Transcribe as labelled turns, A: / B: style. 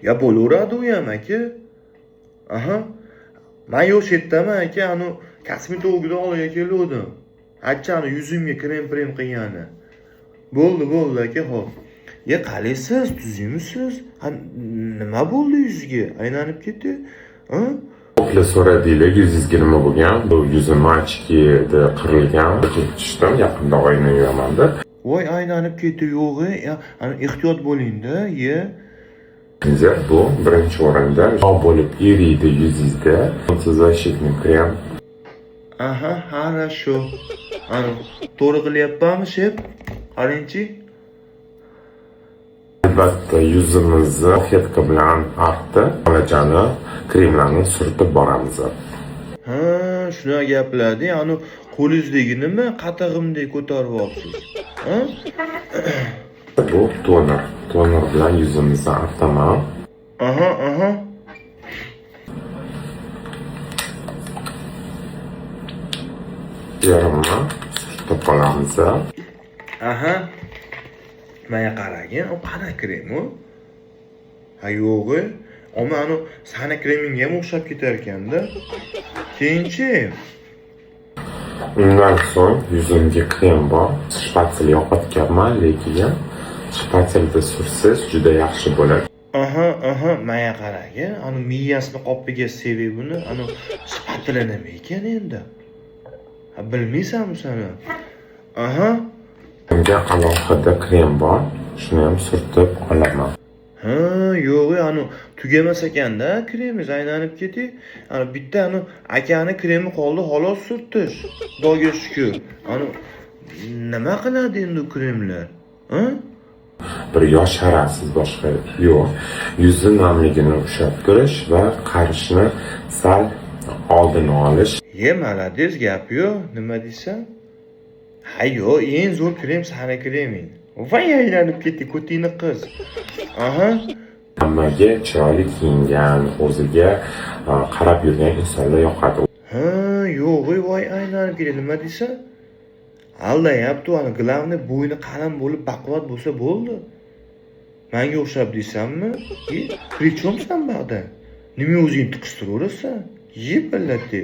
A: Ya bo'laveradi u ham aka. Aha. Men yo'q yerdaman aka, kosmetologdan olib kelgandim. Achchani yuzimga krem qilgani. Bo'ldi aka, xo'p. Ya qalaysiz, tuzimisiz? Nima bo'ldi yuzga? Aylanib ketdi. Ha?
B: Ko'plar so'radinglar, yuzingizga nima bo'lgan? Bu yuzim ochkida qirilgan. Tushdim, yaqinda oyna yuramanda.
A: Voy, aylanib ketdi yo'g'i. Ehtiyot bo'ling-da, ye.
B: Bu birinchi o'rinda yog' bo'lib eriydi yuzingizda. Защитный krem.
A: Aha, хорошо. To'g'ri qilyapmanmi, shef? Qarangchi.
B: Albatta yuzimizni salfetka bilan artib, olajani kremlarni surtib boramiz.
A: Ha, shuna gaplardi. Qo'lingizdagi nima qatig'imdek ko'tarib olibsiz? Ha?
B: Bu toner. Toner bilan yuzimizni artaman.
A: Aha.
B: Yarimni surtib olamiz.
A: Aha. Menga qaragin, u qana krem u? Ha, yo'g'i. Sana kremingga ham o'xshab ketar ekanda. Keyinchi?
B: Undan so'ng yuzimga krem bor. Shpatel yoqayotganman, lekin shpatelda sursiz juda yaxshi bo'ladi.
A: Aha, menga qaragin, miyasini qopiga sevib buni, shpatela nima ekan endi? Ha, bilmaysanmi sen? Aha.
B: Unga alohida krem bor. Shuni ham surtib olaman.
A: Ha, yo'g'i, tugamas ekanda kremingiz, aylanib ketdi. Bitta akani kremi qoldi, xolos surtish. Xudoga shukr. Nima qiladi endi kremlar? Ha?
B: Bir yosharasiz boshqa yo'q. Yuzni namligini ushlab turish va qarishni sal oldini olish.
A: Malades gap yo'q, nima deysan? Ha, yo'q, eng zo'r krem sana kreming. Voy, aylanib ketdi, ko'tingni qiz. Aha.
B: Hammaga chiroyli kiyingan, o'ziga qarab yurgan insonlar yoqadi.
A: Ha, yo'g'i, voy, aylanib ketdi, nima deysan? Aldayapti, glavniy bo'yni qalin bo'lib, baquvvat bo'lsa bo'ldi. Menga o'xshab deysanmi? Prichom sen baqda? Nima o'zingni tiqishtiraverasan? Billatdi.